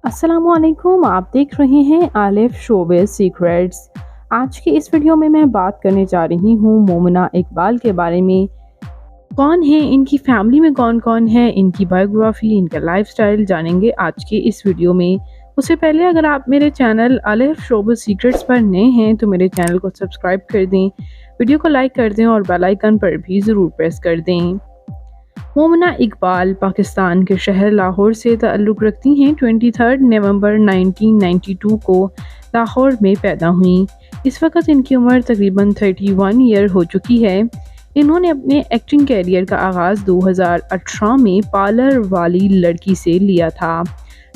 अस्सलामुअलैकुम, आप देख रहे हैं आलिफ शोबिज़ सीक्रेट्स। आज की इस वीडियो में मैं बात करने जा रही हूँ मोमिना इकबाल के बारे में। कौन है, इनकी फैमिली में कौन-कौन है, इनकी बायोग्राफी, इनका लाइफस्टाइल जानेंगे आज के इस वीडियो में। उससे पहले अगर आप मेरे चैनल आलिफ शोबिज़ सीक्रेट्स पर नए हैं तो मेरे चैनल को सब्सक्राइब कर दें, वीडियो को लाइक कर दें और बेल आइकन पर भी ज़रूर प्रेस कर दें। मोमिना इकबाल पाकिस्तान के शहर लाहौर से ताल्लुक़ रखती हैं। 23 नवंबर 1992 को लाहौर में पैदा हुईं। इस वक्त इनकी उम्र तकरीबन 31 ईयर हो चुकी है। इन्होंने अपने एक्टिंग कैरियर का आगाज़ 2018 में पार्लर वाली लड़की से लिया था,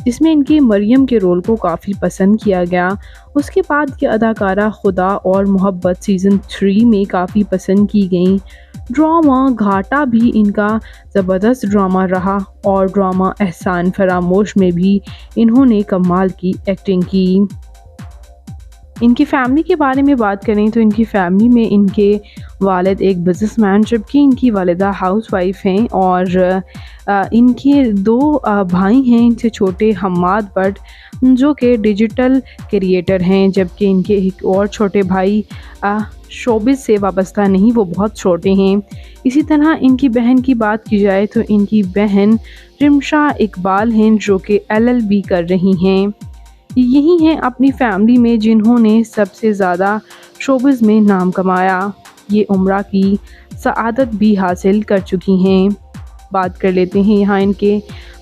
जिसमें इनके मरियम के रोल को काफ़ी पसंद किया गया। उसके बाद की अदाकारा खुदा और मोहब्बत सीज़न 3 में काफ़ी पसंद की गई। ड्रामा घाटा भी इनका ज़बरदस्त ड्रामा रहा और ड्रामा एहसान फरामोश में भी इन्होंने कमाल की एक्टिंग की। इनकी फ़ैमिली के बारे में बात करें तो इनकी फ़ैमिली में इनके वालिद एक बिज़नेसमैन जबकि इनकी वालिदा हाउसवाइफ हैं और इनके दो भाई हैं इनसे छोटे, हम्माद भट्ट जो कि डिजिटल क्रिएटर हैं, जबकि इनके एक और छोटे भाई शोबिज़ से वाबस्ता नहीं, वो बहुत छोटे हैं। इसी तरह इनकी बहन की बात की जाए तो इनकी बहन रिमशा इकबाल हैं जो कि LLB कर रही हैं। यही हैं अपनी फैमिली में जिन्होंने सबसे ज़्यादा शोबिज़ में नाम कमाया। ये उम्रा की सआदत भी हासिल कर चुकी हैं। बात कर लेते हैं यहाँ इनके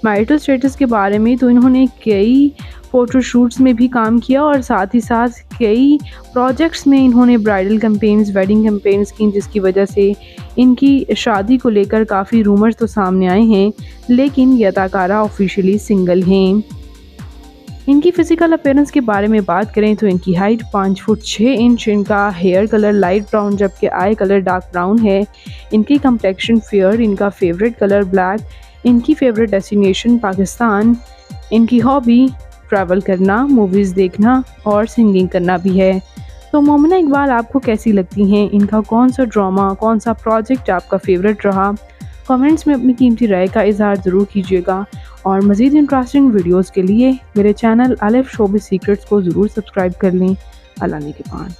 मैरिटल स्टेटस के बारे में। तो इन्होंने कई फ़ोटोशूट्स में भी काम किया और साथ ही साथ कई प्रोजेक्ट्स में इन्होंने ब्राइडल कैंपेन्स, वेडिंग कैंपेन्स की, जिसकी वजह से इनकी शादी को लेकर काफ़ी रूमर्स तो सामने आए हैं, लेकिन ये अदाकारा ऑफिशियली सिंगल हैं। इनकी फ़िज़िकल अपीयरेंस के बारे में बात करें तो इनकी हाइट 5 फुट 6 इंच, इनका हेयर कलर लाइट ब्राउन जबकि आई कलर डार्क ब्राउन है। इनकी कम्प्लेक्शन फेयर, इनका फेवरेट कलर ब्लैक, इनकी फेवरेट डेस्टिनेशन पाकिस्तान, इनकी हॉबी ट्रैवल करना, मूवीज़ देखना और सिंगिंग करना भी है। तो मोमिना इकबाल आपको कैसी लगती हैं? इनका कौन सा ड्रामा, कौन सा प्रोजेक्ट आपका फेवरेट रहा? कमेंट्स में अपनी कीमती राय का इज़हार ज़रूर कीजिएगा और मज़ीद इंटरेस्टिंग वीडियोज़ के लिए मेरे चैनल आलिफ शोबिज़ सीक्रेट्स को ज़रूर सब्सक्राइब कर लें। अल्लाह ने के पान।